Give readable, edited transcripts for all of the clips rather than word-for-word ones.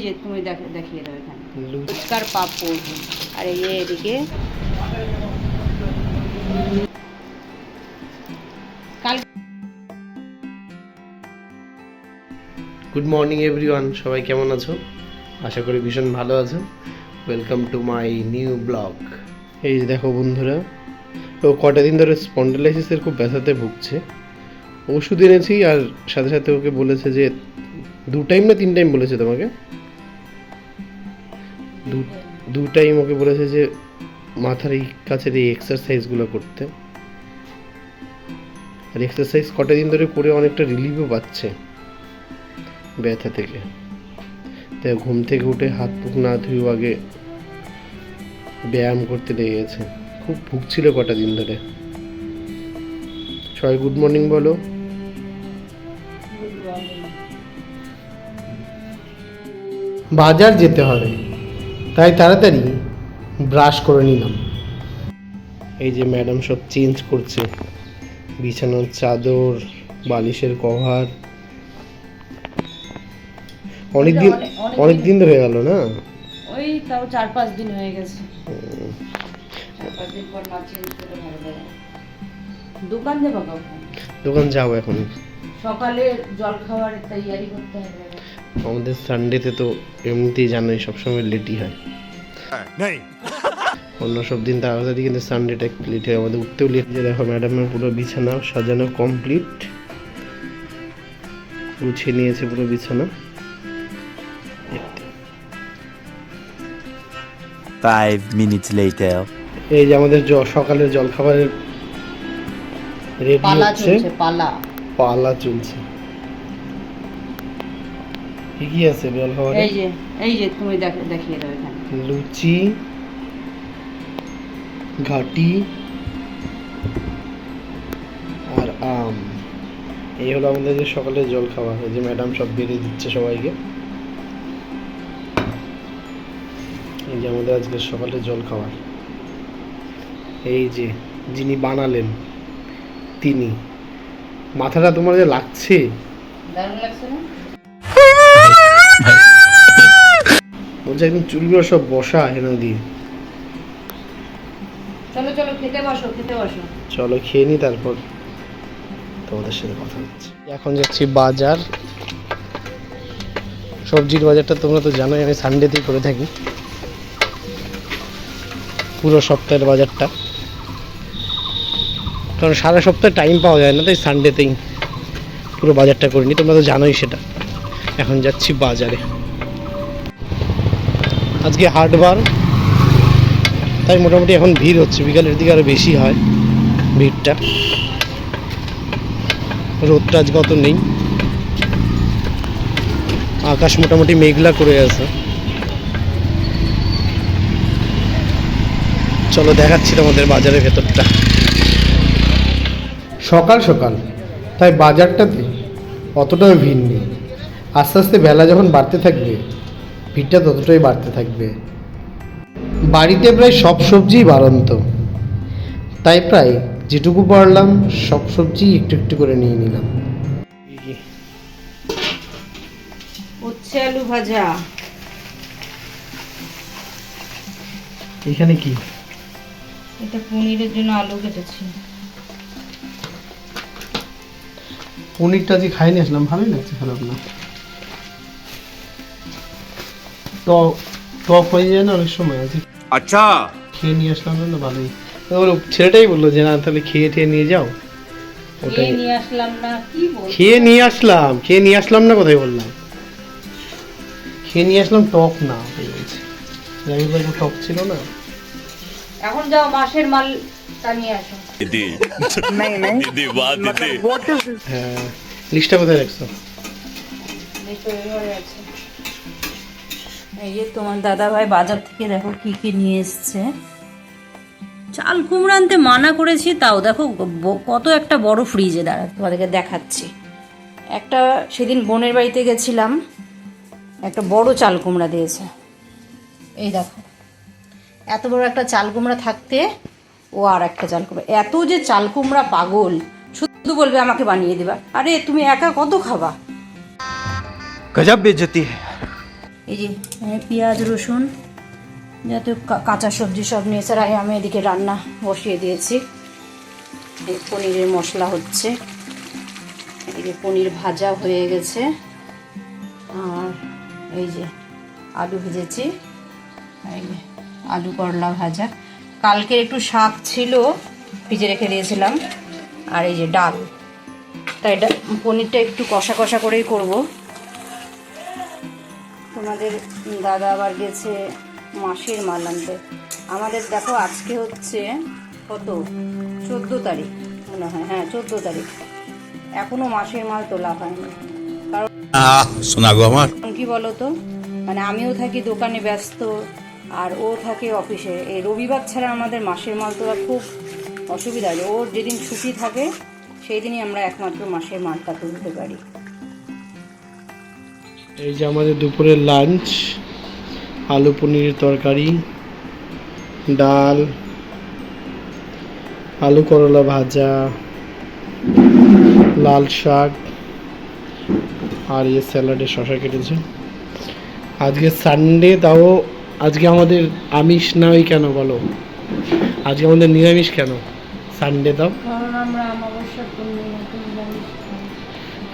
যে তুমি দেখিয়ে দাও এখানে লুচকার পাপড়। আর এই যে এদিকে কাল। গুড মর্নিং এভরিওয়ান, সবাই কেমন আছো? আশা করি ভীষণ ভালো আছো। Welcome to my new blog. এই যে দেখো বন্ধুরা, ও কটা দিন ধরে স্পন্ডালাইসিসের খুব ব্যথাতে ভুগছে। ওষুধ এনেছি আর সাথে সাথে ওকে বলেছে যে 2 টাইম না 3 টাইম বলেছে তোমাকে? 2 টাইম ওকে বলেছে যে মাথার এই কাছের এই এক্সারসাইজগুলো করতে। আর এক্সারসাইজ কটা দিন ধরে করে অনেকটা রিলিফও পাচ্ছে ব্যথা থেকে। তাই ঘুম থেকে উঠে হাত মুখ না ধুয়ে আগে ব্যায়াম করতে লেগে গেছে। খুব ভুগছিল কটা দিন ধরে। সবাই গুড মর্নিং বলো। বাজার যেতে হবে, তাই তাড়াতাড়ি ব্রাশ করে নিলাম। এই যে ম্যাডাম সব চেঞ্জ করছে, বিছানার চাদর, বালিশের কভার। অনেক দিন ধরে গেল না? ওই তাও 4-5 দিন হয়ে গেছে। 4-5 দিন পর না চেঞ্জ করে ভালো লাগে। দোকান যাবো কখন? দোকান যাও এখন। সকালে জল খাওয়ার তৈয়ারি করতে হবে। আমাদের সানডেতে তো এমনিতেই জানোই সবসময় লেটই হয়। অন্য সব দিন তাড়াতাড়ি, কিন্তু সানডেটা একটু লেট হয়। আমাদের উঠতেও লেট। যে দেখো ম্যাডামের পুরো বিছানা সাজানো কমপ্লিট, গুছিয়ে নিয়েছে পুরো বিছানা। 5 minutes later. এই যে আমাদের সকালের জলখাবারের রেডি হচ্ছে। পালা চলছে। কি আছে জলখাবারে? এই যে তুমি দেখিয়ে দাও এখানে লুচি, ঘাটি আর আম। এই হলো আমাদের যে সকালের জলখাবার। এই যে ম্যাডাম সব বেড়ে দিচ্ছে সবাইকে। এই যে আমাদের আজকে সকালের জলখাবার। এই যে যিনি বানালেন তিনি। মাথাটা তোমার যে লাগছে, দারুণ লাগছে না? বলছে একদম চুলগুলো সব বসা হেনা দিয়ে। চলো খেতে বসো। চলো খেয়ে নি, তারপর তোমাদের সাথে কথা হচ্ছে। এখন যাচ্ছি বাজার। সবজির বাজারটা তোমরা তো জানোই আমি সানডেতেই করে থাকি, পুরো সপ্তাহের বাজারটা। কারণ সারা সপ্তাহে টাইম পাওয়া যায় না, তাই সানডেতেই পুরো বাজারটা করে নিই। তোমরা তো জানোই সেটা। এখন যাচ্ছি বাজারে। আজকে হাটবার, তাই মোটামুটি এখন ভিড় হচ্ছে। বিকালের দিকে আরও বেশি হয় ভিড়টা। রোদটা আজকে অত নেই, আকাশ মোটামুটি মেঘলা করে আছে। চলো দেখাচ্ছি তোমাদের বাজারের ভেতরটা। সকাল সকাল, তাই বাজারটাতে অতটাও ভিড় নেই। আস্তে আস্তে বেলা যখন বাড়তে থাকবে, ভিড়টা ততটাই বাড়তে থাকবে। বাড়িতে প্রায় সব সবজিই বাড়ন্ত, তাই প্রায় যেটুকু পারলাম সব সবজি একটু একটু করে নিয়ে নিলাম। উচ্ছে আলু ভাজা। এখানে কি? এটা পনিরের জন্য আলু কেটেছি। পনিরটা আজকে খাইনি, আসলাম ভালোই লাগছে, খারাপ না। টক হয়ে যায় না অনেক সময়, আজকে আচ্ছা খেয়ে নিয়ে আসলাম না, ভালোই। ছেলেটাই বললো যে না তাহলে খেয়ে নিয়ে যাও। ওটাই নিয়ে আসলাম না, কি বল? খেয়ে নিয়ে আসলাম না, কোথায় বললাম? খেয়ে নিয়ে আসলাম, টক না ওটাই বলছি। টক ছিল না। এখন যাও মাসের মালটা নিয়ে আসো। হ্যাঁ, লিস্টটা কোথায় রাখছো? এই যে তোমার দাদা ভাই বাজার থেকে দেখো কি নিয়ে এসছে। চাল কুমড়ো আনতে মানা করেছি, তাও দেখো কত একটা বড় ফ্রিজে। দাঁড়া তোমাদেরকে দেখাচ্ছি। একটা সেদিন বোনের বাড়িতে গেছিলাম, একটা বড় চাল কুমড়া দিয়েছে। এই দেখো, এত বড় একটা চাল কুমড়া থাকতে ও আর একটা চাল কুমড়া। এত যে চাল কুমড়া পাগল, শুধু বলবে আমাকে বানিয়ে দেবা। আরে তুমি একা কত খাবা? गजब बेइज्जती है। এই যে পেঁয়াজ রসুন যাতে কাঁচা সবজি সব নিয়ে এছাড়া আমি এদিকে রান্না বসিয়ে দিয়েছি। এই পনিরের মশলা হচ্ছে, এদিকে পনির ভাজা হয়ে গেছে, আর এই যে আলু ভেজেছি, এই যে আলু করলা ভাজা, কালকের একটু শাক ছিল ভিজে রেখে দিয়েছিলাম, আর এই যে ডাল। তাই পনিরটা একটু কষা কষা করেই করব। তোমাদের দাদা আবার গেছে মাসের মাল আনতে। আমাদের দেখো আজকে হচ্ছে কত, 14 তারিখ মনে হয়, হ্যাঁ 14 তারিখ, এখনো মাসের মাল তোলা হয়নি। কারণ শোনা গো আমার কি বলো তো, মানে আমিও থাকি দোকানে ব্যস্ত আর ও থাকে অফিসে। এই রবিবার ছাড়া আমাদের মাসের মাল তোলা খুব অসুবিধা হয়। ওর যেদিন ছুটি থাকে সেই দিনই আমরা একমাত্র মাসের মালটা তুলতে পারি। এই যে আমাদের দুপুরের লাঞ্চ, আলু পনিরের তরকারি, ডাল, আলু করলা ভাজা, লাল শাক, আর এই স্যালাডে শসা কেটেছে। আজকে সানডে, তাও আজকে আমাদের আমিষ নয় কেন বলো? আজকে আমাদের নিরামিষ কেন সানডে? তাও কারণ আমরা অমাবস্যার নিরামিষ খাই।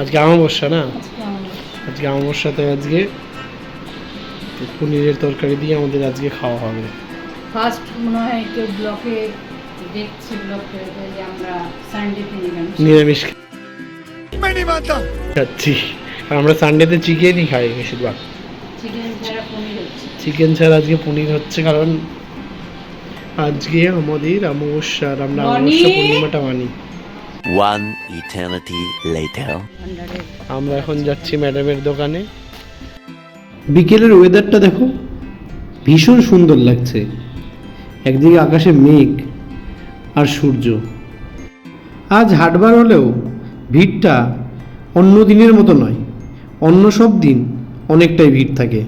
আজকে অমাবস্যা না, আজকে অমাবস্যা। আজকে অমাবস্যাতে আজকে পনিরের তরকারি দিয়ে আমাদের আজকে খাওয়া হবে। ফার্স্ট মনে হয় কেউ ব্লকে দেখছে, ব্লকে যে আমরা সানডেতে নিরামিষ খাচ্ছি। আর আমরা সানডেতে চিকেনই খাই বেশিরভাগ। চিকেন ছাড়া পনির হচ্ছে। চিকেন ছাড়া আজকে পনির হচ্ছে, কারণ আজকে আমাদের অমাবস্যা, আর আমরা অমাবস্যা পূর্ণিমাটা মানি। One eternity later. আমরা এখন যাচ্ছি ম্যাডামের দোকানে। বিকেলের ওয়েদারটা দেখো, ভীষণ সুন্দর লাগছে। একদিকে আকাশে মেঘ আর সূর্য। আজ হাটবার হলেও ভিড়টা অন্য দিনের মতো নয়, অন্য সব দিন অনেকটাই ভিড় থাকে।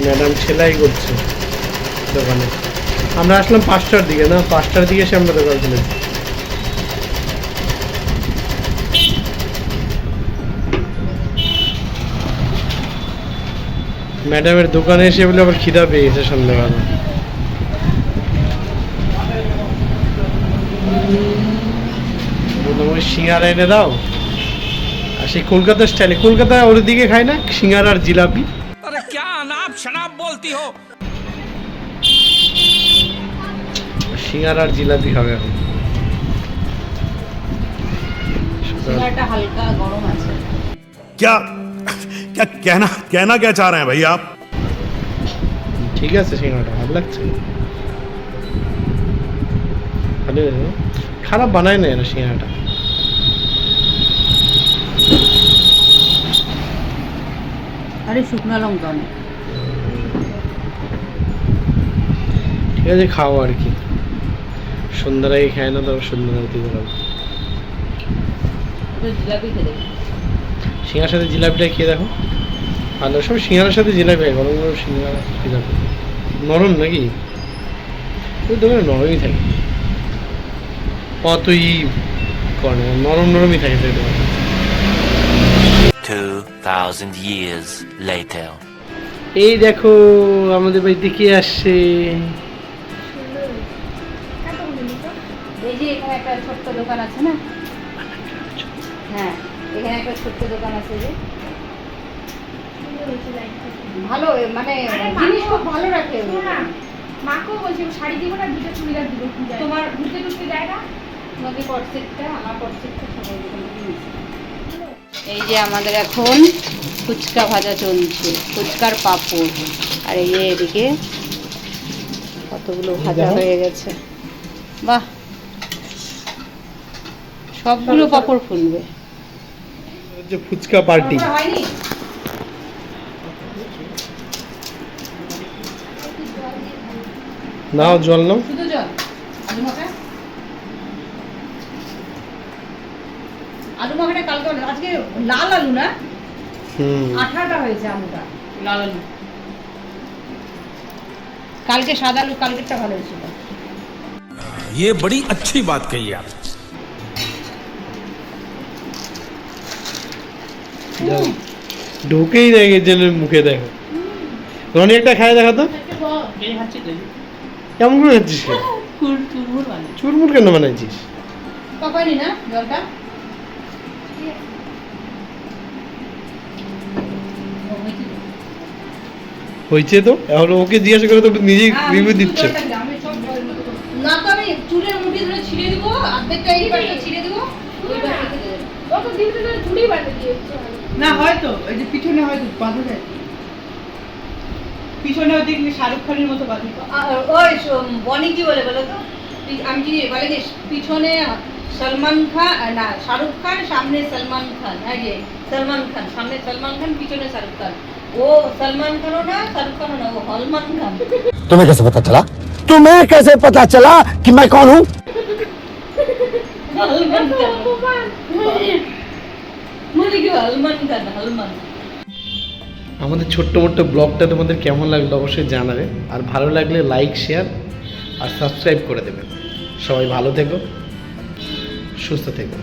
ম্যাডাম সেলাই করছে দোকানে। আমরা আসলাম 5টার দিকে, না 5টার দিকে এসে আমরা দোকান খুলেছি। ম্যাডামের দোকানে এসে বলে আবার খিদা পেয়েছে সন্ধ্যাবেলা। বললাম ওই সিঙ্গারা এনে দাও। আর সেই কলকাতার স্টাইলে, কলকাতায় ওর দিকে খায় না সিঙ্গারা আর জিলাপি। সিঙ্গারা আর জিলাপি খাবে এখন। সিঙ্গারাটা হালকা গরম আছে। क्या क्या कहना क्या चाह रहे हैं भाई आप? ঠিক আছে, সিঙ্গারাটা ভালো লাগছে, ভালো হয়েছে। খারাপ বানায় না এরা সিঙ্গারাটা। আরে শুকনো লঙ্কা অনেক। ঠিক আছে, খাও আর কি। সন্ধ্যার আগে খায় না, তবে সন্ধ্যার দিতে পারবো। জিলাপি খেলে সিঙ্গার সাথে জিলাপিটা খেয়ে দেখো, ভালো। সব সিঙ্গারার সাথে জিলাপি হয়, গরম গরম সিঙ্গারা জিলাপি। নরম নাকি? ওই দোকানে নরমই থাকে, অতই করে না, নরম নরমই থাকে সেই দোকানে। 2000 years later. এই দেখো আমাদের বাড়িতে কে আসছে। এই যে এখানে একটা ছোট্ট দোকান আছে না, হ্যাঁ এখানে একটা ছোট্ট দোকান আছে, যে ভালো, মানে জিনিস খুব ভালো রাখে। মাকেও বলছি শাড়ি দিব না, দুটো চুড়িদার দিব, তোমার ঘুরতে টুরতে যায় না? তোমাদের কটসেটটা, আমার কটসেটটা সবাই দোকান থেকে নিয়েছে। এই যে আমাদের এখন ফুচকা ভাজা চলছে, ফুচকার পাঁপড়, আর এই যে এদিকে কতগুলো ভাজা হয়ে গেছে। বাহ, সবগুলো পাঁপড় ফুলবে। যে ফুচকা পার্টি। হয়নি নাও জল নাও। শুধু জল, আলু মাখা, আলু মাখাটা কালকে, আজকে লাল আলু না, হুম, আঠাটা হয়েছে আলুটা, লাল আলু। কালকে সাদা আলু কালকেরটা ভালো হয়েছিল। ये बड़ी अच्छी बात कही आप। যাও, ঢোকেই না একজনের মুখে দেখো। রনি একটা খায় দেখা তো, কেমন করে খাচ্ছিস? চুরমুর কেন বানাইছিস? পাকানি না জলটা? হয়েছে তো, এখন ওকে জিজ্ঞাসা করে তো নিজেই রিভিউ দিচ্ছে। না তো আমি চুলের মুঠি ধরে ছিঁড়ে দিব, অর্ধেকটা এই পাশটা ছিঁড়ে দিব, ওই পাশটা রেখে দেব। ও তো দিন দিন ঝুড়ি বানিয়ে দিয়েছে না হয়তো ওই যে পিছনে হয়তো বাঁধা যায়, পিছনে ওই দেখবি শাহরুখ খানের মতো বাঁধি। ওই বনি কি বলে বলো তো? আমি কি বলে যে পিছনে সলমান খান, না শাহরুখ খান, সামনে সলমান খান, এই সলমান খান, সামনে সলমান খান, পিছনে শাহরুখ খান। ও সলমান খানও না, শাহরুখ খানও না, ও হলমান খান। तुम्हें कैसे पता चला? तुम्हें कैसे पता चला कि मैं कौन हूँ? হলমান খান বলি কি হলমান খান, হলমান। আমাদের ছোট্ট মোট্ট ব্লগটা তোমাদের কেমন লাগলো অবশ্যই জানাবে, আর ভালো লাগলে লাইক, শেয়ার আর সাবস্ক্রাইব করে দেবে। সবাই ভালো থেকো, সুস্থ থেকো।